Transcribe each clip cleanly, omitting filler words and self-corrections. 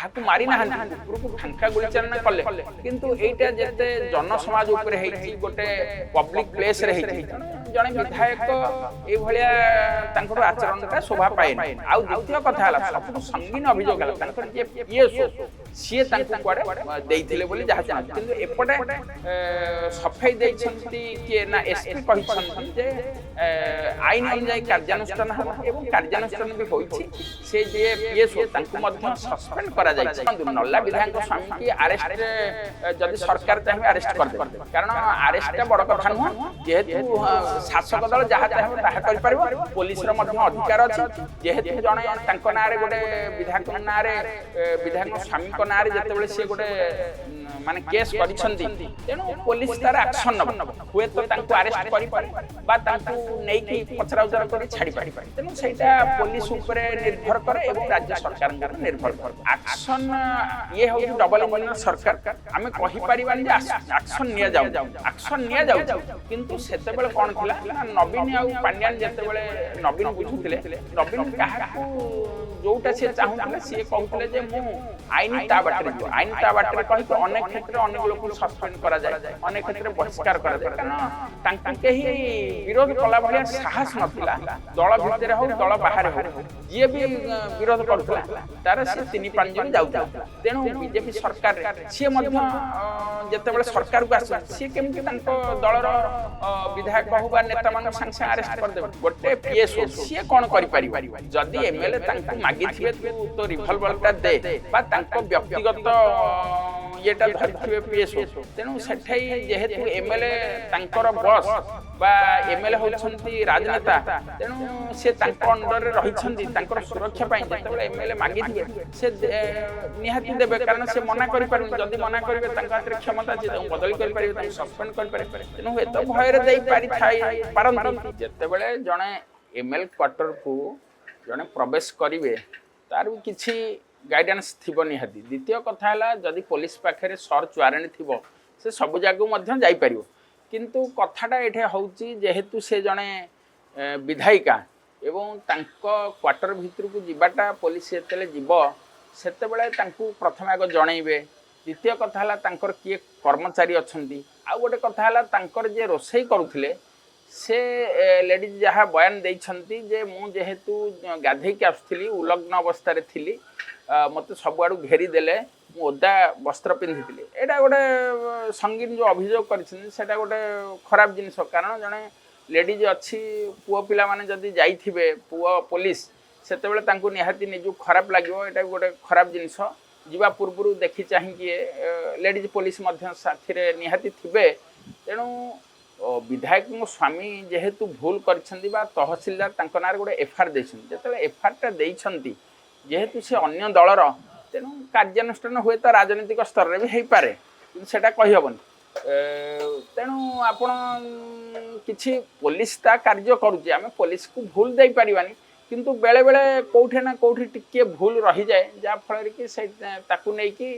କାହାକୁ ମାରି ନାହାନ୍ତି ଉପରକୁ ଫାଙ୍କା ଗୁଳିଚାଳନା କଲେ କିନ୍ତୁ ଏଇଟା ଯେତେ ଜନସମାଜ ଉପରେ ହେଇଛି ଗୋଟେ ପବ୍ଲିକ ପ୍ଲେସରେ ହେଇଛି ଜଣେ ବିଧାୟକ ଏଇଭଳିଆ ତାଙ୍କର ଆଚରଣଟା ଶୋଭା ପାଏନି। ଆଉ ଦ୍ୱିତୀୟ କଥା ହେଲା ସବୁଠୁ ସଙ୍ଗୀନ ଅଭିଯୋଗ ହେଲା ତାଙ୍କର ଯିଏ ପିଏସ୍ଓ ସିଏ ତାଙ୍କୁ କୁଆଡ଼େ ଦେଇଥିଲେ ବୋଲି ଯାହା ଜାଣନ୍ତି କିନ୍ତୁ ଏପଟେ ସଫେଇ ଦେଇଛନ୍ତି କିଏ ନା ଏସ୍ପି କହିଛନ୍ତି ଯେ ଆଇନ ଅନୁଯାୟୀ କାର୍ଯ୍ୟାନୁଷ୍ଠାନ ହେବ ଏବଂ କାର୍ଯ୍ୟାନୁଷ୍ଠାନ ବି ହୋଇଛି। ସେ ଯିଏ ପିଏସ୍ଓ ତାଙ୍କୁ ମଧ୍ୟ ସସ୍ପେଣ୍ଡ କରାଯାଇଛି। ନଲ୍ଲା ବିଧାୟକ ସ୍ୱାମୀକି ଆରେଷ୍ଟ ଯଦି ସରକାର ଚାହିଁବେ ଆରେଷ୍ଟ କରିଦେବେ କାରଣ ଆରେଷ୍ଟଟା ବଡ଼ କଥା ନୁହଁ ଯେହେତୁ ଶାସକ ଦଳ ଯାହା ଚାହିଁବ ତାହା କରିପାରିବ ପୋଲିସର ମଧ୍ୟ ଅଧିକାର ଅଛି ଯେହେତୁ ଜଣେ ତାଙ୍କ ନାଁରେ ଗୋଟେ ବିଧାୟକ ନାଁରେ ବିଧାୟକ ସ୍ୱାମୀଙ୍କ ନାଁରେ ଯେତେବେଳେ ସିଏ ଗୋଟେ ମାନେ କେସ୍ କରିଛନ୍ତି ତେଣୁ ପୋଲିସ ତାର ଆକ୍ସନ ନେବ ହୁଏତ ତାଙ୍କୁ ଆରେଷ୍ଟ କରିପାରେ ବା ତାଙ୍କୁ ନେଇକି ପଚରା ଉଚରା କରି ଛାଡ଼ି ପାରିପାରେ ତେଣୁ ସେଇଟା ପୋଲିସ ଉପରେ ନିର୍ଭର କରେ ଏବଂ ରାଜ୍ୟ ସରକାରଙ୍କର ନିର୍ଭର କରେ। ଆକ୍ସନ ଇଏ ହେଉଛି ଡବଲ ଇଞ୍ଜିନିୟର ସରକାର ଆମେ କହିପାରିବାନି ଯେ ଆକ୍ସନ ନିଆଯାଉଛି କିନ୍ତୁ ସେତେବେଳେ କ'ଣ ଥିଲା ନା ନବୀନ ଆଉ ପାଣ୍ଡିଆନ ଯେତେବେଳେ ନବୀନ ବୁଝୁଥିଲେ ନବୀନ କାହାକୁ ଯୋଉଟା ସିଏ ଚାହୁଁଥିଲେ ସିଏ କହୁଥିଲେ ଯେ ମୁଁ ଆଇନ ତା ବାଟରେ ଯିବ ଆଇନ ତା ବାଟରେ କହିକି ଅନେକ କ୍ଷେତ୍ରରେ ଅନେକ ଲୋକଙ୍କୁ ସସ୍ପେଣ୍ଡ କରାଯାଏ ଅନେକ କ୍ଷେତ୍ରରେ ବହିଷ୍କାର କରାଯାଏ କାରଣ ତାଙ୍କୁ କେହି ବିରୋଧ କଲା ଭଳିଆ ସାହସ ନଥିଲା ଦଳ ଭିତରେ ହଉ ଦଳ ବାହାରେ ହଉ ଯିଏ ବି ବିରୋଧ କରୁଥିଲା ତାର ସେ 3-5 ଜଣ ଯାଉଥିଲା ତେଣୁ ବିଜେପି ସରକାର ସିଏ ମଧ୍ୟ ଯେତେବେଳେ ସରକାରକୁ ଆସୁଛନ୍ତି ସିଏ କେମିତି ତାଙ୍କ ଦଳର ବିଧାୟକ ହଉ ବା ନେତାମାନଙ୍କୁ ସାଙ୍ଗେ ସାଙ୍ଗେ ଆରେଷ୍ଟ କରିଦେବେ ଗୋଟେ ପିଏସ୍ଓ ସିଏ କ'ଣ କରିପାରିବ ଯଦି ଏମଏଲ୍ଏ ତାଙ୍କୁ ମାଗିଥିବେ ତୁ ତୋ ରିଭଲଭରଟା ଦେ ବା ତାଙ୍କ ବ୍ୟକ୍ତିଗତ ଇଏଟା ଧରିଥିବେ ପିଏସ୍ଓ ତେଣୁ ସେଠାଇ ଯେହେତୁ ଏମଏଲ୍ଏ ତାଙ୍କର ବସ୍ ବା ଏମଏଲ୍ଏ ହେଉଛନ୍ତି ରାଜନେତା ତେଣୁ ସେ ତାଙ୍କ ଅଣ୍ଡରରେ ରହିଛନ୍ତି ତାଙ୍କର ସୁରକ୍ଷା ପାଇଁ ଯେତେବେଳେ ଏମଏଲ୍ଏ ମାଗିଥିବେ ସେ ନିହାତି ଦେବେ କାରଣ ସେ ମନା କରିପାରିବେ ଯଦି ମନା କରିବେ ତାଙ୍କ ହାତରେ କ୍ଷମତା ଅଛି ତାଙ୍କୁ ବଦଳି କରିପାରିବେ ତାଙ୍କୁ ସସ୍ପେଣ୍ଡ କରିପାରିବେ ତେଣୁ ଏତ ଭୟରେ ଦେଇପାରନ୍ତି ଯେତେବେଳେ ଜଣେ ଏମଏଲ୍ଏ କ୍ୱାର୍ଟରକୁ ଜଣେ ପ୍ରବେଶ କରିବେ ତାର କିଛି ଗାଇଡାନ୍ସ ଥିବ ନିହାତି। ଦ୍ୱିତୀୟ କଥା ହେଲା ଯଦି ପୋଲିସ ପାଖରେ ସର୍ଚ୍ଚ ୱାରେଣ୍ଟ ଥିବ ସେ ସବୁ ଜାଗାକୁ ମଧ୍ୟ ଯାଇପାରିବ କିନ୍ତୁ କଥାଟା ଏଠି ହେଉଛି ଯେହେତୁ ସେ ଜଣେ ବିଧାୟିକା ଏବଂ ତାଙ୍କ କ୍ୱାର୍ଟର ଭିତରକୁ ଯିବାଟା ପୋଲିସ ଯେତେବେଳେ ଯିବ ସେତେବେଳେ ତାଙ୍କୁ ପ୍ରଥମେ ଆଗ ଜଣେଇବେ। ଦ୍ୱିତୀୟ କଥା ହେଲା ତାଙ୍କର କିଏ କର୍ମଚାରୀ ଅଛନ୍ତି ଆଉ ଗୋଟେ କଥା ହେଲା ତାଙ୍କର ଯିଏ ରୋଷେଇ କରୁଥିଲେ ସେ ଲେଡିଜ୍ ଯାହା ବୟାନ ଦେଇଛନ୍ତି ଯେ ମୁଁ ଯେହେତୁ ଗାଧେଇକି ଆସୁଥିଲି ଉଲଗ୍ନ ଅବସ୍ଥାରେ ଥିଲି ମୋତେ ସବୁଆଡ଼ୁ ଘେରି ଦେଲେ ମୁଁ ଓଦା ବସ୍ତ୍ର ପିନ୍ଧିଥିଲି ଏଇଟା ଗୋଟେ ସଙ୍ଗୀନ ଯେଉଁ ଅଭିଯୋଗ କରିଛନ୍ତି ସେଇଟା ଗୋଟେ ଖରାପ ଜିନିଷ କାରଣ ଜଣେ ଲେଡିଜ୍ ଅଛି ପୁଅ ପିଲାମାନେ ଯଦି ଯାଇଥିବେ ପୁଅ ପୋଲିସ ସେତେବେଳେ ତାଙ୍କୁ ନିହାତି ନିଜକୁ ଖରାପ ଲାଗିବ ଏଇଟା ଗୋଟେ ଖରାପ ଜିନିଷ ଯିବା ପୂର୍ବରୁ ଦେଖି ଚାହିଁକି ଲେଡିଜ୍ ପୋଲିସ ମଧ୍ୟ ସାଥିରେ ନିହାତି ଥିବେ ତେଣୁ ବିଧାୟକଙ୍କ ସ୍ୱାମୀ ଯେହେତୁ ଭୁଲ କରିଛନ୍ତି ବା ତହସିଲଦାର ତାଙ୍କ ନାଁରେ ଗୋଟେ ଏଫଆଇଆର୍ ଦେଇଛନ୍ତି ଯେତେବେଳେ ଏଫଆଇଆର୍ଟା ଦେଇଛନ୍ତି ଯେହେତୁ ସେ ଅନ୍ୟ ଦଳର ତେଣୁ କାର୍ଯ୍ୟାନୁଷ୍ଠାନ ହୁଏତ ରାଜନୈତିକ ସ୍ତରରେ ବି ହେଇପାରେ କିନ୍ତୁ ସେଇଟା କହିହେବନି ତେଣୁ ଆପଣ କିଛି ପୋଲିସ ତା କାର୍ଯ୍ୟ କରୁଛି ଆମେ ପୋଲିସକୁ ଭୁଲ ଦେଇପାରିବାନି କିନ୍ତୁ ବେଳେବେଳେ କେଉଁଠି ନା କେଉଁଠି ଟିକିଏ ଭୁଲ ରହିଯାଏ ଯାହାଫଳରେ କି ସେ ତାକୁ ନେଇକି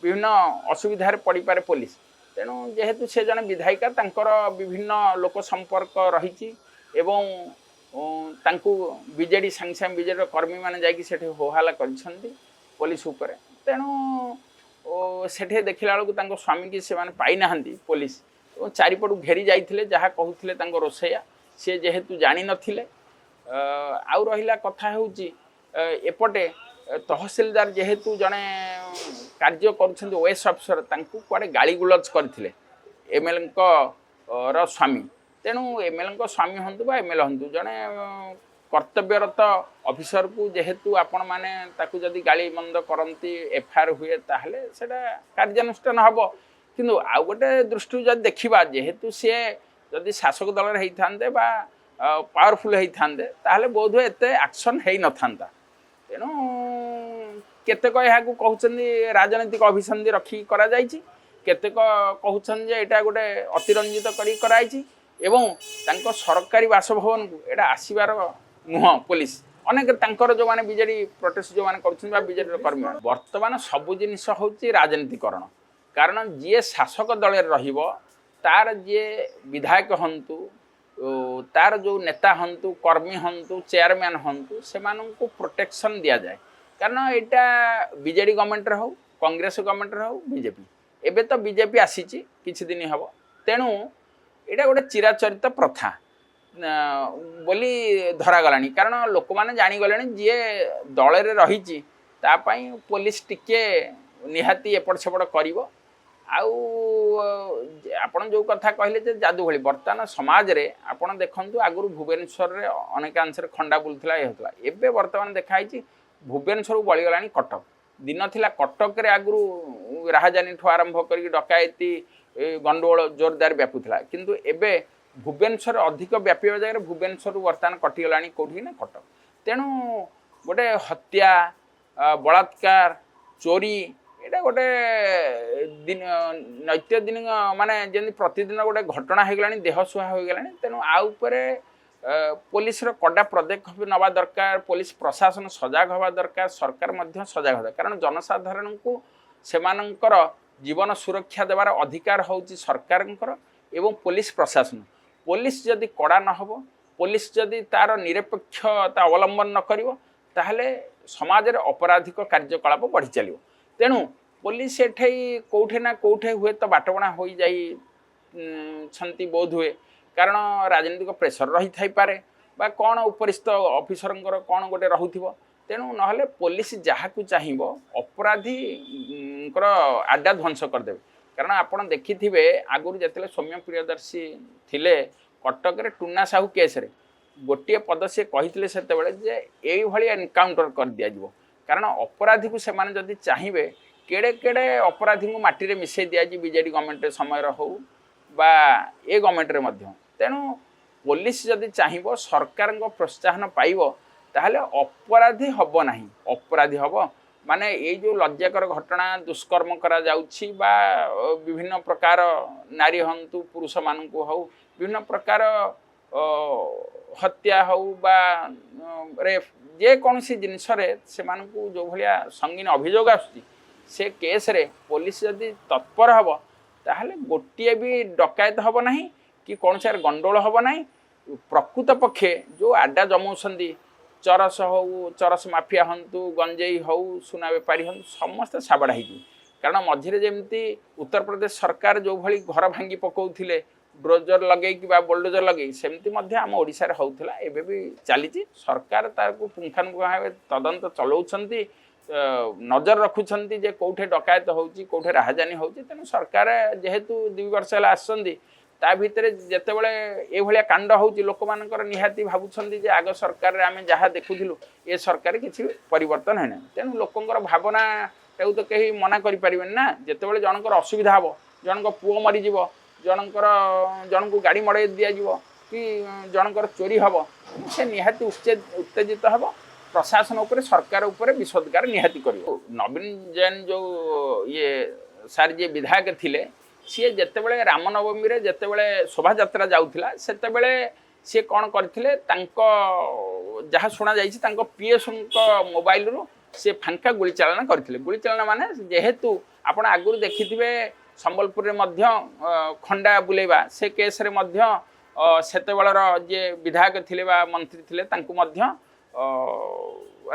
ବିଭିନ୍ନ ଅସୁବିଧାରେ ପଡ଼ିପାରେ ପୋଲିସ ତେଣୁ ଯେହେତୁ ସେ ଜଣେ ବିଧାୟିକା ତାଙ୍କର ବିଭିନ୍ନ ଲୋକ ସମ୍ପର୍କ ରହିଛି ଏବଂ ତାଙ୍କୁ ବିଜେଡ଼ି ସାଙ୍ଗେ ସାଙ୍ଗେ ବିଜେଡ଼ିର କର୍ମୀମାନେ ଯାଇକି ସେଠି ହୋହାଲ୍ଲା କରିଛନ୍ତି ପୋଲିସ ଉପରେ ତେଣୁ ସେଠି ଦେଖିଲା ବେଳକୁ ତାଙ୍କ ସ୍ୱାମୀକି ସେମାନେ ପାଇନାହାନ୍ତି ପୋଲିସ ଏବଂ ଚାରିପଟୁ ଘେରି ଯାଇଥିଲେ ଯାହା କହୁଥିଲେ ତାଙ୍କ ରୋଷେଇଆ ସିଏ ଯେହେତୁ ଜାଣିନଥିଲେ ଆଉ ରହିଲା କଥା ହେଉଛି ଏପଟେ ତହସିଲଦାର ଯେହେତୁ ଜଣେ କାର୍ଯ୍ୟ କରୁଛନ୍ତି ଓଏସ୍ ଅଫିସର ତାଙ୍କୁ କୁଆଡ଼େ ଗାଳିଗୁଲଜ କରିଥିଲେ ଏମଏଲ୍ଏଙ୍କର ସ୍ୱାମୀ ତେଣୁ ଏମଏଲ୍ଏଙ୍କ ସ୍ୱାମୀ ହୁଅନ୍ତୁ ବା ଏମଏଲ୍ଏ ହୁଅନ୍ତୁ ଜଣେ କର୍ତ୍ତବ୍ୟରତ ଅଫିସରକୁ ଯେହେତୁ ଆପଣମାନେ ତାକୁ ଯଦି ଗାଳି ମନ୍ଦ କରନ୍ତି ଏଫଆଇଆର୍ ହୁଏ ତାହେଲେ ସେଇଟା କାର୍ଯ୍ୟାନୁଷ୍ଠାନ ହେବ କିନ୍ତୁ ଆଉ ଗୋଟେ ଦୃଷ୍ଟିରୁ ଯଦି ଦେଖିବା ଯେହେତୁ ସିଏ ଯଦି ଶାସକ ଦଳରେ ହେଇଥାନ୍ତେ ବା ପାୱାରଫୁଲ୍ ହେଇଥାନ୍ତେ ତାହେଲେ ବୋଧହୁଏ ଏତେ ଆକ୍ସନ୍ ହେଇନଥାନ୍ତା ତେଣୁ କେତେକ ଏହାକୁ କହୁଛନ୍ତି ରାଜନୈତିକ ଅଭିସନ୍ଧି ରଖି କରାଯାଇଛି କେତେକ କହୁଛନ୍ତି ଯେ ଏଇଟା ଗୋଟେ ଅତିରଞ୍ଜିତ କରି କରାଯାଇଛି ଏବଂ ତାଙ୍କ ସରକାରୀ ବାସଭବନକୁ ଏଇଟା ଆସିବାର ନୁହଁ ପୋଲିସ ଅନେକ ତାଙ୍କର ଯେଉଁମାନେ ବିଜେଡ଼ି ପ୍ରୋଟେଷ୍ଟ ଯେଉଁମାନେ କରୁଛନ୍ତି ବା ବିଜେଡ଼ିର କର୍ମୀ ବର୍ତ୍ତମାନ ସବୁ ଜିନିଷ ହେଉଛି ରାଜନୀତିକରଣ କାରଣ ଯିଏ ଶାସକ ଦଳରେ ରହିବ ତାର ଯିଏ ବିଧାୟକ ହୁଅନ୍ତୁ ତାର ଯେଉଁ ନେତା ହୁଅନ୍ତୁ କର୍ମୀ ହୁଅନ୍ତୁ ଚେୟାରମ୍ୟାନ୍ ହୁଅନ୍ତୁ ସେମାନଙ୍କୁ ପ୍ରୋଟେକ୍ସନ୍ ଦିଆଯାଏ कारण यहाँ बीजेडी गवर्नमेंट हो कांग्रेस गवर्नमेंट हो बीजेपी एबे तो बीजेपी आसी किछि दिन हम तेणु यहाँ गोटे चिराचरित प्रथा बोली धरागला कारण लोक मैंने जागले जी दल रही पुलिस टिके निहाती एपट सेपट कर आपण जो कथा कहले जादू भली बर्तमान समाज रे आपण देखंतु आगुरु भुवनेश्वर रे अनेकांश खंडा बुलथिला ए होतला एबे बर्तमान देखाई भुवनेश्वर बळीगलानी कटक दिन थिला कटक रे आगुरु राहजानी ठु आरंभ करी डकायती गंडोल जोरदार व्यापुथिला किंतु एबे भुवनेश्वर अधिक व्यापीवा जगह भुवनेश्वर बर्तमान कटिगलानी कोठी ना कटक तेणु गोटे हत्या बलात्कार चोरी एटा गोटे दिन नैत्य दिन माने जमी प्रतिदिन गोटे घटना हो गलानी देह सुहा हो गलानी तेणु पुलिस कड़ा पदक्षेप नवा दरकार पुलिस प्रशासन सजग हवा दरकार सरकार मध्य सजग हो कारण जनसाधारण को सेमानंकर जीवन सुरक्षा देवार अधिकार होची सरकार एवं पुलिस प्रशासन पुलिस जदि कड़ा न हो पुलिस जदि तार निरपेक्षता अवलंबन न करिवो ताहले समाज रे अपराधिक कार्यकलाप बढ़ी चलियो तेणु पुलिस एठे कौठे ना कौठे हुए तो बाटबणा हो जाई बोध हुए कारण राजनीतिक प्रेसर रही थाई पारे बा कौन उपरिस्थ ऑफिसर कौन गोटे रहुथिबो तेणु नहले पुलिस जहाँ को चाहिए अपराधी आड्डा ध्वंस करदेवे कारण आपड़ देखिथे आगुरी जिते सौम्य प्रियदर्शी थिले कटक रे टुना साहू केस रे गोटे पद से कहते से ये एनकाउंटर कर दिया कारण अपराधी को सेमाने जदि चाहिए केड़े केड़े अपराधी को माटी रे मिसई दिया बीजेडी गवर्नमेंट समय हो बा ए गवर्नमेंट रे मध्य तेणु पुलिस जदि चाहिए सरकार प्रोत्साहन पाइब ताहले अपराधी हब नहीं अपराधी हब माने ये जो लज्जाकर घटना दुष्कर्म करा जाउछि बा विभिन्न प्रकार नारी हंतु पुरुष मानकु हो विभिन्न प्रकार हत्या हो बा रेप जे कौन सी जिनस से जो भाया संगीन अभियोग आसुची से केस रे पुलिस जदि तत्पर हम ताहले गोटे भी डकायत हम ना कि कौन से गंडोल हम ना प्रकृत पक्षे जो आड्डा जमाउछंती चरस हो चरस माफिया हंतु गंजेई हो सुना बेपारी हंतु समस्त साबड़ा हो कारण मझे जमती उत्तर प्रदेश सरकार जो भली घर भांगी पकाउथिले डोजर लगे कि बोल्डोजर लगे सेमती आम ओडिशा रे होउथिला एबे भी चली सरकार तार को पुंखानुपुंख भाव तदंत चलाउछंती नजर रखुछंती जे कोठे डकायत होउची कोठे राहजानी होउची तेणु सरकार जेहेतु 2 वर्ष है आसछंती ता भितर जेतेबेले ए भलिया कांड होउची लोक मानकर निहाती भाबुछंती जे आग सरकार रे आमे जहा देखुथिलु ए सरकार किछि परिवर्तन हैना तेणु लोकंकर भावना ताऊ तो कहीं मना करि परिबेन ना जेतेबेले जनकर असुविधा हबो जनक पुओ मरि जिवो जनकर जन को गाड़ी मड़े दि जाव कि जनकर चोरी हम से निहाती उत्तेजित हम प्रशासन उपर सरकार उपर विषोद्गार निहाती कर नवीन जैन जो ये सार जी विधायक थिले सी जितेबले रामनवमी रे जितेबले शोभा यात्रा जाउथिला सेतेबले सी कौन करथिले तांको जहाँ शुणा जाइछि पीएस मोबाइल रु से फांका गुली चालना करथिले गुली चालना माने जेहेतु आपण आगुर देखिथिबे संबलपुर मध्य खंडा बुलेबा से केस रे मध्य सेतेबेलर जे विधायक थिले बा मंत्री थिले तांकु मध्य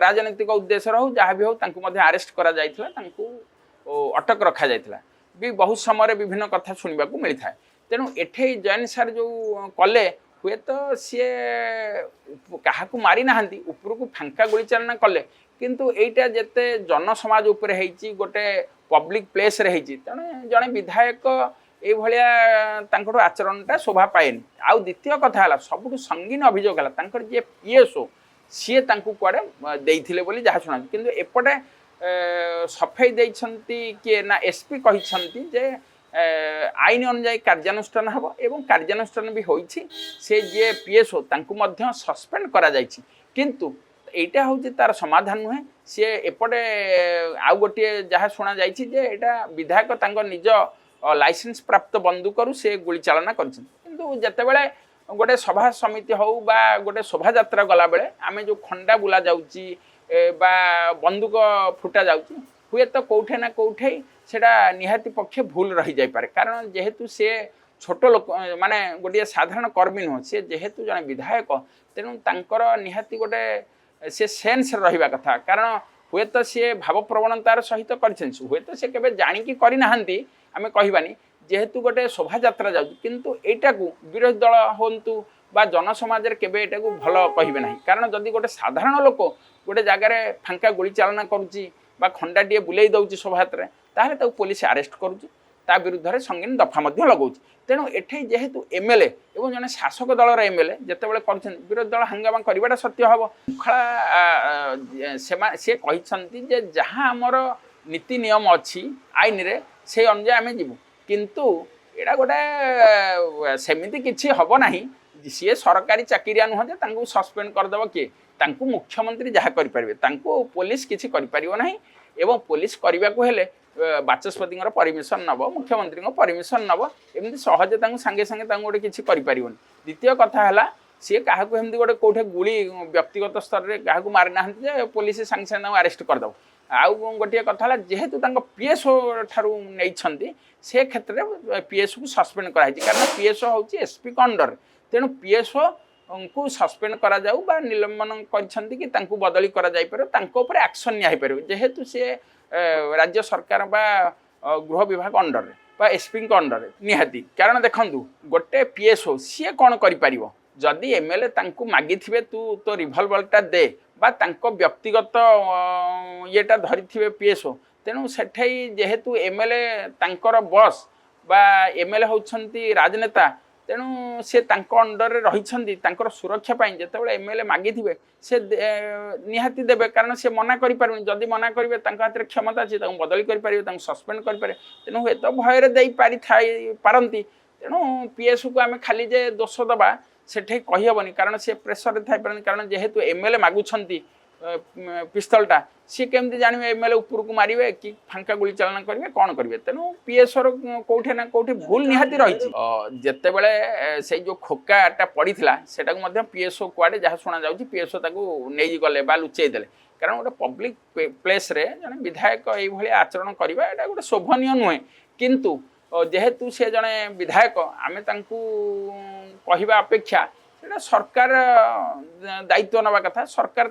राजनीतिक उद्देश्य हो जहाँ भी हो तांकु मध्य अरेस्ट करा जाइथिला तांकु अटक रखा जाइथिला भी बहुत समय विभिन्न कथा सुनिबा को मिलता है तेणु एठे जैन सार जो कले हुए तो सी क्या मारी नाहांती उपरकू फांका गुली चालना कले किंतु एटा जेते जन समाज उपरे हेची गोटे पब्लिक प्लेस रे हेची तेणु जड़े विधायक ये भाया आचरणटा शोभा पाएनि आउ द्वितीय कथा है सबुठ संगीन अभियोग है जे पीएसओ सी कुआड़े देइथिले बोली जहाँ शुणा किंतु एपटे सफाई देइछंती किए ना एसपी कहिछंती जे आईन अनुजाई कार्यानुष्ठान हम एवं कार्यानुष्ठान भी होइछि से जे पीएसओ तांकु मध्य सस्पेंड करा जाइछि किंतु एटा हूँ तार समाधान नुहे सी एपटे आउ गोटे जहाँ शुणा जाइछि जे एटा विधायक तांको निज लाइसेंस प्राप्त बंदूकरू से गुली चालना करछन किंतु जेतेबेले गोटे सभा समिति हो बा गोटे शोभा यात्रा गला बेले आमे जो खंडा बुला जाउची बा बंदूक फुटा जाउची हुए तो कौठे ना कौठे सेटा निहाती पक्षे भूल रही जाय पारे कारण जेहेतु से छोट लोक माने गोटे साधारण कर्मी नुह सी जेहेतु जने विधायक तेणु तांकर निहाती गोटे से सेन्स रहिबा कथा कारण हुए तो सी भाव प्रवणतार सहित हुए तो सी के जाणिकी करना आम कहबानी जेहेतु गोटे शोभा यात्रा जाऊँ किंतु एटा को विरोधी दल हूँ बा जनसमाज केबे एटा को भल कहे ना कारण जदि गोटे साधारण लोक गोटे जगार फांका गोली चालना करुच्ची खंडाटे बुले दौर शोभा ताहले ताऊ पुलिस अरेस्ट करुच्ची ता विरुद्ध में संगीन दफा लगे तेणु एठे जेहेतु एमएलए एवं जने शासक दलर एमएलए जितेबाला कर विरोधी दल हंगामा करवाटा सत्य हम शृंखला सी कहते जहाँ आमर नीति नियम अच्छी आईन रे से अनुजाई आम जीवु किंतु एटा गोटे सेमिति किछि हब नाही सी सरकारी चाकरिया नुह जे सस्पेंड करदेव किए मुख्यमंत्री जहाँ करें पुलिस किसी करना एवं पुलिस करने को हेले बाचस्पति परमिशन नब मुख्यमंत्री परमिशन नब एमती सहजे सांगे सांगे गोटे किसी करें द्वितीय कथा है सी क्या गोटे कौटे गुड़ी व्यक्तिगत स्तर में क्या मारी ना पुलिस सांगे सांगे अरेस्ट करदेव आउ गोटे कथा जेहेतु पीएसओ ठारू नहीं से क्षेत्र में पीएसओ को सस्पेंड कराई कारण पीएसओ हूँ एसपी अंडर तेणु पीएसओ को सस्पेंड करा जाऊ बा निलंबन करछंती कि तांको बदली करा जाई पारो तांको ऊपर एक्शन निया पारो जेहेतु से राज्य सरकार बा गृह विभाग अंडर रे बा एसपी को अंडर रे निहाती कारण देखंतु गोटे पीएसओ सी कौन करि पारिबो जदि एमएलए तांको मागिथिबे तू तो रिवॉल्वरटा दे बा तांको व्यक्तिगत येटा धरिथिबे पीएसओ तेणु सेठै जेहेतु एमएलए तांकर बॉस बा एमएलए होछंती राजनेता तेणु से अंडर रही सुरक्षा जिते एमएलए मागी से निहाती देवे कारण से मना करें जदि मना करेंगे हाथ में क्षमता अच्छी बदली करें सस्पेंड करें तेणु हे तो भयर दे पारती तेणु पीएसओ को आम खाली जे दोष दबा से कहीहबनी कारण से प्रेसर थाई कारण जेहेतु एमएलए मागुंट पिस्तलटा सी केमती जानवे एमएलए ऊपर को मारे कि फांका गुली चालना करेंगे कौन करेंगे तेणु पीएसओ कौटे ना कौटे भूल निहाती रही जिते बड़े से जो खोकाटा पड़ा से पीएसओ कुआडे जहाँ शुणा जा पीएसओ नहीं गले लुचई देले कारण गोटे पब्लिक प्लेस रे जने विधायक ये आचरण करवा यहाँ गोटे शोभनीय नुहे किंतु जेहेतु से जड़े विधायक आम कहवा अपेक्षा सरकार दायित्व नवा कथा सरकार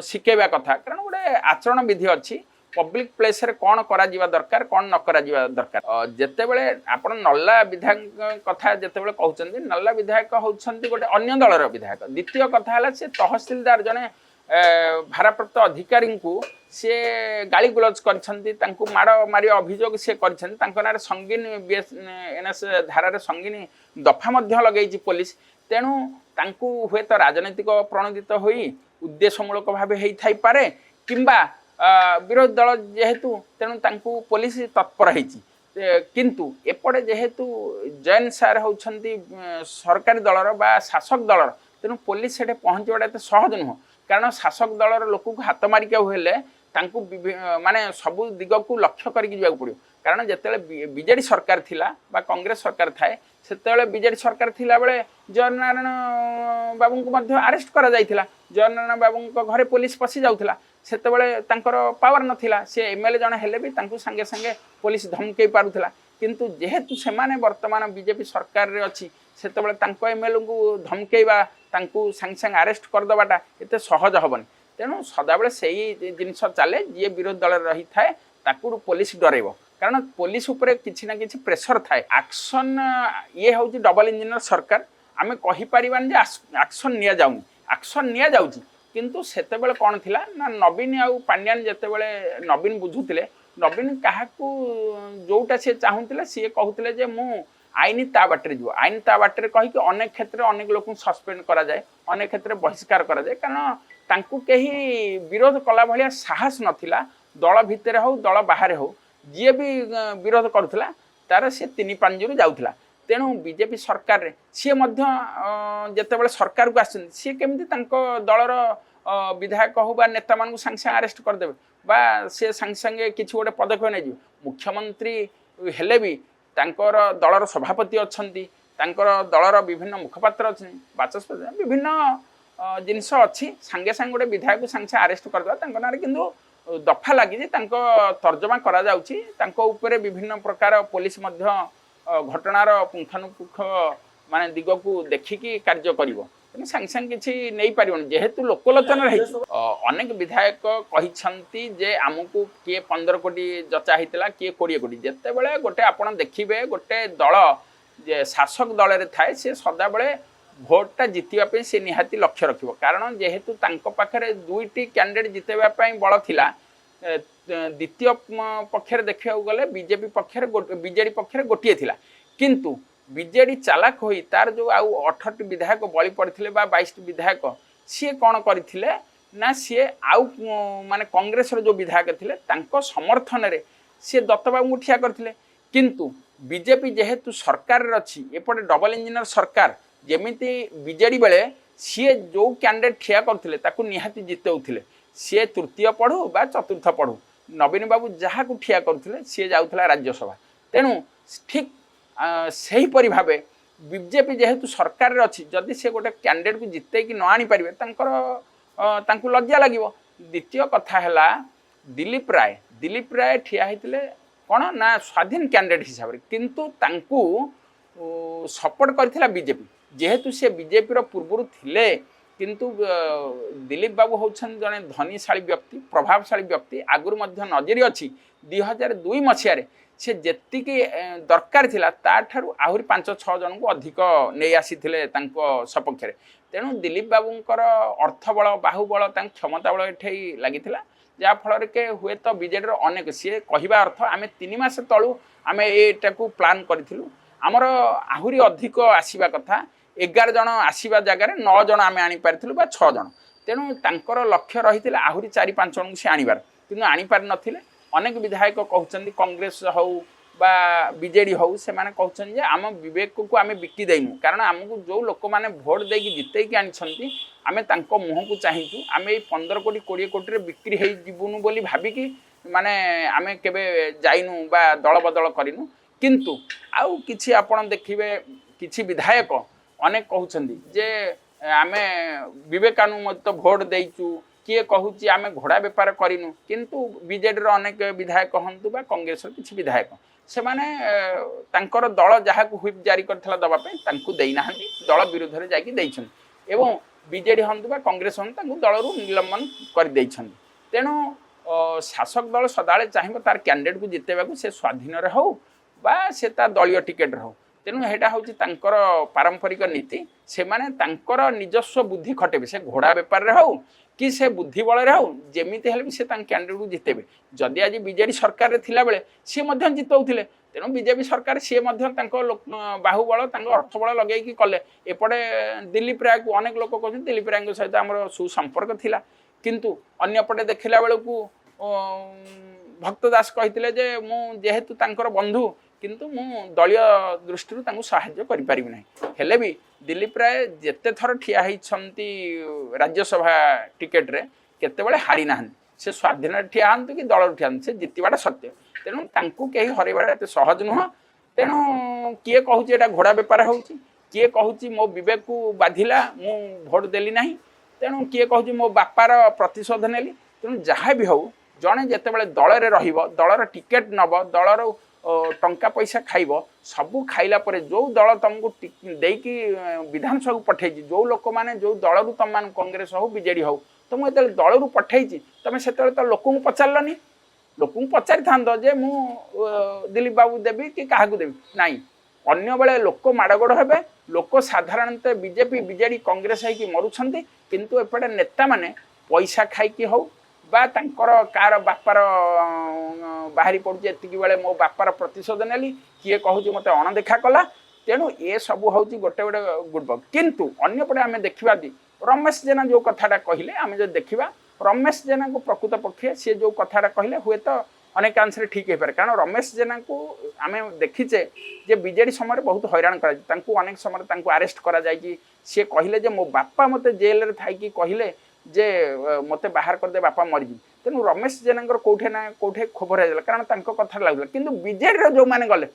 शिखेबा कथा कारण गोटे आचरण विधि अच्छी पब्लिक प्लेस रे कौन करा दरकार कौन न करा दरकार जिते बड़े आपण नल्ला विधायक कथा जिते कहते नल्ला विधायक होती गोटे अन्य दलर विधायक द्वितीय कथा है से तहसिलदार जड़े भारप्राप्त अधिकारी को सी गाली गुलज कर माड़ मार अभियोग सी कर संगीन एनएस धारार संगीन दफा लगे पुलिस तेणु हुए तो राजनैतिक प्रणोदित हो उद्देश्यमूलक भाव होई पारे किंबा विरोधी दल जेहेतु तेणु पुलिस तत्पर किंतु एपटे जेहेतु जैन सार होती सरकारी दलर बा शासक दलर तेणु पुलिस से पहुँचवाटा एत सहज नुह कारण शासक दलर लोक को हाथ मारिक हेले माने सबू दिग को लक्ष्य करके जावाक पड़ो कारण जिते बीजेडी सरकार थिला बा कांग्रेस सरकार थाए से बीजेडी सरकार थिला बेले जयनारायण बाबू को अरेस्ट करा जाइथिला जयनारायण बाबू घरे पुलिस पशि जाउथिला सेतेबेले तांकर पावर नथिला से एमएलए जन हेले भी तांकु संगे संगे पुलिस धमकई पारुथिला किंतु जेहेतु सेमाने वर्तमान बीजेपी सरकार रे अछि सेतेबेले तांको एमएलए को धमकईबा तांकु संगे संगे अरेस्ट करदेवाटा एते सहज हबनी तेणु सदाबेले सही जिनस चले जी विरोधी दल रही थाए ताकू पुलिस डरेब कारण पुलिस उपरे किछि ना किछि प्रेशर थाए एक्शन ये हूँ डबल इंजिनियर सरकार आम कहीपर एक्शन नि जाऊनी एक्शन नि जाऊँगी किंतु सेतेबेले कौन थिला ना नवीन आउ पांड्यान जेतेबेले नवीन बुझुथिले नवीन क्या जोटा सी चाहूले सी कहते जे मु आईन ता बाटर जीव आईन ता बाटर कहीकि अनेक क्षेत्र अनेक लोक सस्पेंड करा जाए अनेक क्षेत्र बहिष्कार करा जाए कारण तांकु कहीं विरोध कला भाया साहस नथिला दल भितर हो दल बाहर हो जी भी विरोध करुला तार सी 3 पांजु जाऊला तेणु बीजेपी सरकार रे सी जितेबाला सरकार को आस सी केमती दलर विधायक हो बा नेता मान सांगे सांगे अरेस्ट करदेवे बा सी सांगे सांगे किसी गोटे पदक्षेप नहीं मुख्यमंत्री हेले भी तांकर दलर सभापति अच्छी दलर विभिन्न मुखपात्र अच्छे बाचस्पति विभिन्न जिनस अच्छी सांगे सांगे गोटे विधायक सांगे सांगे अरेस्ट करदे ना किंतु दफा लगी तर्जमा करा जाउची ऊपर विभिन्न प्रकार पुलिस घटनार पुंखानुपुंख माने दिग को देखिकी कार्य करिवो तेणु सांगे सांगे किसी नहीं पार जेहेतु लोकलोचन अनेक विधायक कहते जे आमको किए 15 कोटी जचा होता किए 20 कोटी जिते बड़े गोटे आप देखिए गोटे दल जे शासक दल में थाए सी सदाबले भोटा जितवाई सी निहाती लक्ष्य रख कारण जेहेतु पाखे दुईटी कैंडिडेट जितेबाई बल थिला द्वितीय पक्षर देखा गले बीजेपी पक्षर बीजेडी पक्षर गोटे थिला किंतु बीजेडी चालाक हो तार जो आउ 18 विधायक बलि पड़ते 22 विधायक सी कौन करते ना सी आउ माने कांग्रेस जो विधायक थे समर्थन में सी दत्तबाबू ठिया करते किंतु बीजेपी जेहेतु सरकार अच्छी एपटे डबल इंजिनियर सरकार जमीती बीजेडी बेले सी जो कैंडिडेट ठिया करते निहाती जितौले सी तृतीय पढ़ू बा चतुर्थ पढ़ू नवीन बाबू जहाँ को ठिया करते सी जाऊला राज्यसभा तेणु ठीक से भाव बीजेपी जेहेतु सरकार अच्छी जदि से गोटे कैंडिडेट को जिते कि न आनी पारे लज्जा लगे द्वितीय कथा है दिलीप राय ठिया होते कौन ना स्वाधीन कैंडिडेट हिसाब से किंतु तांकू सपोर्ट करथिला बीजेपी जेहेतु से बीजेपी पूर्व थिले किंतु दिलीप बाबू होछन जने धनीशाली व्यक्ति प्रभावशाली व्यक्ति आगुर मध्य नजरी अच्छी 2002 मसीह से जी दरकार थिला ताठारु आहुरी 5-6 जन को अधिक नहीं आसीथिले सपक्ष तेणु दिलीप बाबूंकर अर्थबल बाहुबल क्षमता बल ये लगी जहाँफल के हुए तो बीजेडी अनेक सी कहवा अर्थ आम 3 मास तलू आम एटा को प्लान करूँ आमर आहुरी अधिक आसवा कथा 11 जन आसवा जगार 9 जन आम आनीपारू 6 जन तेणु तांकर लक्ष्य रही आहुरी 4-5 जन से आणवार कि आनीपार नथिले अनेक विधायक कहते कांग्रेस हो बा बीजेडी हो से माने कहते आम विवेक को आम बिकी देनु कारण आमको जो लोक मैंने भोट देकी जितेकी आनी आम तांको मुह को चाहूँ आम ये 15 कोटी 20 कोटी बिक्री हो जीवनु बोली भाविकी माने आम केबे जाइनु बा दल बदल करिनु किंतु आउ किछि आपण देखिबे किछि विधायक अनेक कहउछन्दी जे आमे विवेकानुमत भोट देइचु किए कहूँ आम घोड़ा बेपार करूँ किंतु बीजेडी अनेक विधायक हंतु बा कांग्रेस किसी विधायक से माने तांकर दल जहाँ को हुईप जारी करथिला दबापी देना दल विरोध में जाकि एवं बीजेडी हंतु बा कांग्रेस हंतु दलरू निलंबन कर तेणु शासक दल सदाले चाहिए तार कैंडिडेट को जितेबा से स्वाधीन हो बा से दलीय टिकेट हो तेणु यहाँ हूँ पारंपरिक नीति से माने निजस्व बुद्धि खटेबे से घोड़ा बेपार हो कि से बुद्धि बल हो जमीती हेल्ले भी से कैंडिडेट को जितेबे जदि आज बीजेडी सरकार थिला बेले सी जितौले तेणु बीजेपी सरकार सी बाहुबल अर्थबल लगे कले एपटे दिलीप राय को अनेक लोक कहते दिलीप राय सहित आम सुसंपर्क थिला किंतु अन्यपटे देखला बेलू भक्त दास कहते जे जेहेतु तांकर बंधु किंतु मु दलीय दृष्टि साहाय्य करि ना हेले भी दिलीप राय जेते थर ठिया होती राज्यसभा टिकेट रे केते बळे हारी ना से स्वाधीन ठिया हंतु कि दल ठिया से जितवाटा सत्य तेणु तांकु कहीं हरवाटा एत सहज नुह तेणु किए कहूँ एटा घोड़ा बेपार हो किए कहूँ मो विवेक को बाधिला मु भोट देली ना तेणु किए कहूँ मो बापार प्रतिशोध नेली तेणु जहाँ भी हो जड़े जिते दल में दलर टिकेट नब दलर टंका पैसा खाइब सबू खाइला परे जो दल तुमको देकी विधानसभा पठे जो लोक मैंने जो दल तुम मान कांग्रेस हो बीजेडी हो तुम जो दल रू पठे तुम से तो लोक पचारलनी लोक पचारि था जे मु दिलीप बाबू देवी कि क्या देवी नाई अन्य बेले लोक माड़गोड़ हे लोक साधारणतः बीजेपी बीजेडी कांग्रेस होगी मरुंट किंतु एपटे नेता माने पैसा खाई हो बा तांकर कार बापार बाहरी पड़ुचे एतिकी बेले मो बापार प्रतिशोध नेली किए कहूँ मत अणदेखा कला तेणु ये सब हूँ गोटे गोटे गुडबग किंतु अन्यपटे आम देखा रमेश जेना जो कथाटा कहले आम जो देखा रमेश जेना को प्रकृत पक्षे सी जो कथाटा कहले हुए तो अनेकांश ठीक हो पारे कारण रमेश जेना को आम देखीचे जे बीजेडी समय बहुत हैरान कर अनेक समय आरेस्ट करा सी कहले जे मो बापा मत जेल रे थाई कहले जे मते बाहर कर दे बापा मरीजी तेणु रमेश जेना कौटे ना कौटे खबर है कारण कथा लगुला किंतु बीजेडी जो मैंने गले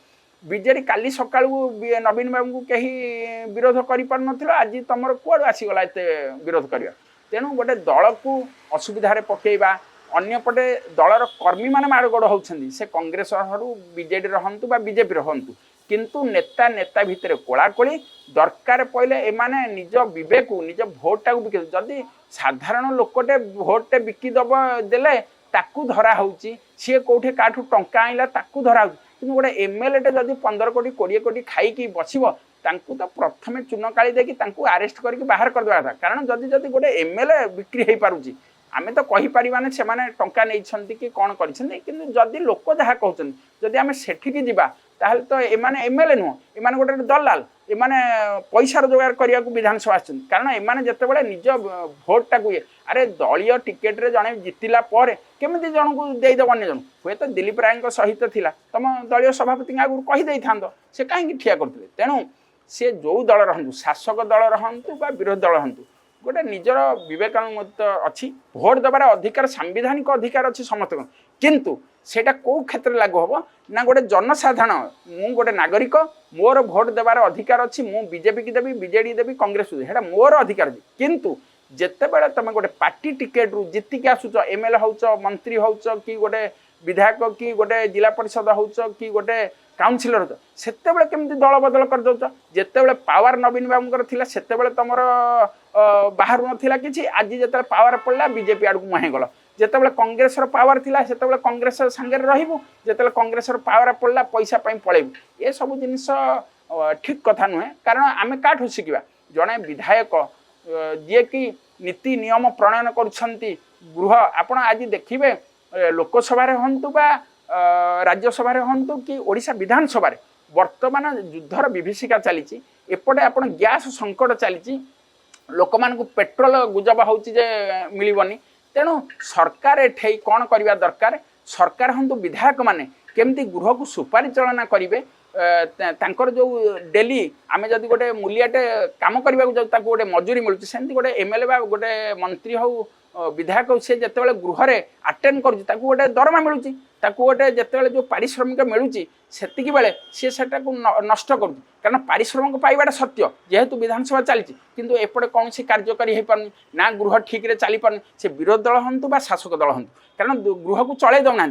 बीजेडी काली सका नवीन बाबू को कहीं विरोध कर आज तुम कुआड़ आसीगला एत विरोध करवा तेणु गोटे दल को असुविधार पकेबा अन्यपटे दलर कर्मी मैंने माड़गोड़ होती से कांग्रेस हूँ बीजेडी हूँ बा बीजेपी हूँ किंतु नेता नेता भितर कोलाकोली दरकार पड़े एमाने निज विवेक निज भोटा को बिक जदि साधारण लोकटे भोटे बिकिदब देले ताकू धरा होउची सी कौटे काठू टंका आइला ताकू धरा होउची कि गोटे एमएलए टे जदि 15 कोटी 20 कोटी खाई बसब तांकू तो प्रथमे चून काली देकी तांकू अरेस्ट करके बाहर कर देवा था कारण जदि जदि गोटे एमएलए बिक्री हो पारुची आमे तो कहि परिबाने से माने टंका नै छंती कि कोन करिसंती किंतु जदि लोक जहा कहउछन जदि आमे सेठी जिबा ताहले तो एमाने एमएलए नो एमाने गोटे दलाल एमाने पैसा रोजगार करिया को विधानसभा आछन कारण एमाने जते बेले निज भोट टाकू अरे दलीय टिकेट रे जणे जितिला पर केमिति जण को देई दबने जण होय तो दिलीप राय को सहित थिला तम दलीय सभापति आगु कहि देई थांदो से काहे ठिया करथिले तेनु से जो दल रहंतु शासक दल रहंतु बा विरोधी दल रहंतु गोटे निजर विवेकानंद अच्छी भोट देवार अधिकार सांविधानिक अधिकार अच्छी समस्त किंतु सेटा को क्षेत्र लागू हम ना गोटे जनसाधारण मु गोटे नागरिक मोर भोट देवार अधिकार अच्छी मु बीजेपी की देवी बीजेडी देवी कांग्रेस देवी मोर अधिकार अच्छी किंतु जिते बड़े तुम गोटे पार्टी टिकेट रु जीतिक आसुच एमएलए होच मंत्री होच कि गोटे विधायक कि गोटे जिला परिषद होच कि गोटे काउनसिलर हो सेते केमती दल बदल कर दौच जिते पावर नवीन बाबू थिला सेते तुमर बाहर नथिला किछि आज जिते पावर पड़ला बीजेपी आड़ को मुहे गल जिते कांग्रेस पावर थिला सेते कांग्रेस संगे रहिबु जिते कांग्रेस पावर पड़ला पैसा पई पळेबु ए सब जिनिस ठीक कथा नुहे कारण आमे काठू शिखिबा जणे विधायक जे कि नीति नियम प्रणयन करुछंती गृह आपण आज देखिबे लोकसभा रे हंतु बा राज्यसभा रे हंतु कि ओडिशा विधानसभा रे वर्तमान युद्धर विभीषिका चली एपटे आपण गैस संकट चली लोक मान पेट्रोल गुजब होची जे मिलबनी तेणु सरकार एठे कौन करवा दरकार सरकार हंतु विधायक माने केमती गृह को सुपरिचालना करेंगे तांकर जो डेली आमे जदि गोटे मूलियाटे काम करने को गोटे मजूरी मिलूँ सेमती गोटे एमएलए बा गोटे मंत्री हो विधायक सी जिते गृह अटेंड कर गोटे दरमा मिलूँ गोटे जिते जो पारिश्रमिक मिलूँ से बेले सी से नष्ट कर कारण पारिश्रमिक पाइबाटा सत्य जेहेतु विधानसभा चली किंतु एपटे कौन कार्यकारी हो पारनी ना गृह ठीक चली पारनी से विरोधी दल हंतु बा शासक दल हंतु कारण गृह को चलै दौना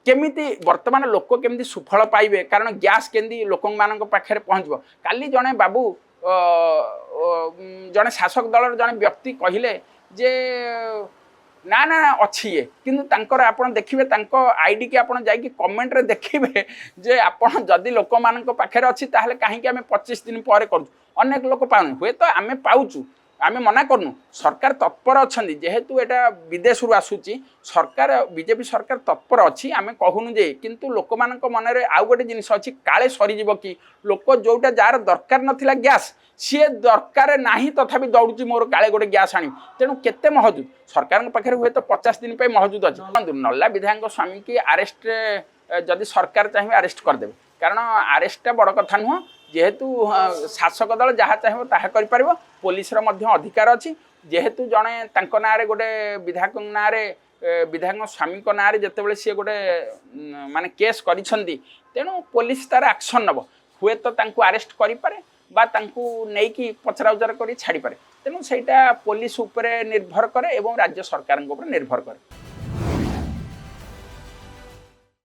केमिति वर्तमान लोक केमिति सुफल पाइबे कारण गैस केंदी लोक मान पाखे पहुँचब काली जड़े बाबू जड़े शासक दल जड़े व्यक्ति कहले जे ना ना अच्छी ये किंतु तांकर आपण देखिबे तांको आईडी के आपण जाई कि कमेंट रे देखिबे जे आपण जदी लोक मान पाखे अच्छी ताहले काहे कि आमे 25 दिन पर करू अनेक लोक पाउनु हुए तो आमे पाउचु आमे मना करनु सरकार तत्पर अच्छी जेहेतु एटा विदेश रु आसुची सरकार बीजेपी सरकार तत्पर अच्छी आमे कहूनु जे किंतु लोक मान मन रे आउ गोटे जिनिस अच्छी काले सरी जीव कि लोक जोटा जार दरकार नथिला गैस सी दरकार नाही तथापि दौड़ुची मोर काले गोटे गैस आनी तेणु केते महजूद सरकार पाखे हुए तो 50 दिन पे महजूद अच्छे नल्ला विधायक स्वामी की अरेस्ट जदि सरकार चाहिए अरेस्ट करदे कारण अरेस्टा बड़ कथा नुह जेहेतु शासक दल जहाँ चाहिए ताहा कर पारिबो पुलिस रो मध्य अधिकार अच्छी जेहेतु जड़े तांको नारे गोटे विधायक नारे विधायक स्वामी को नारे जिते सी गोटे माने केस करिसंती तेणु पुलिस तार एक्शन नब हुए तो तांको अरेस्ट करि पारे बा तांको नेकी पचरा उचरा करी छाड़ी पारे तेणु सेटा पुलिस उपरे निर्भर करे एवं राज्य सरकार निर्भर करे।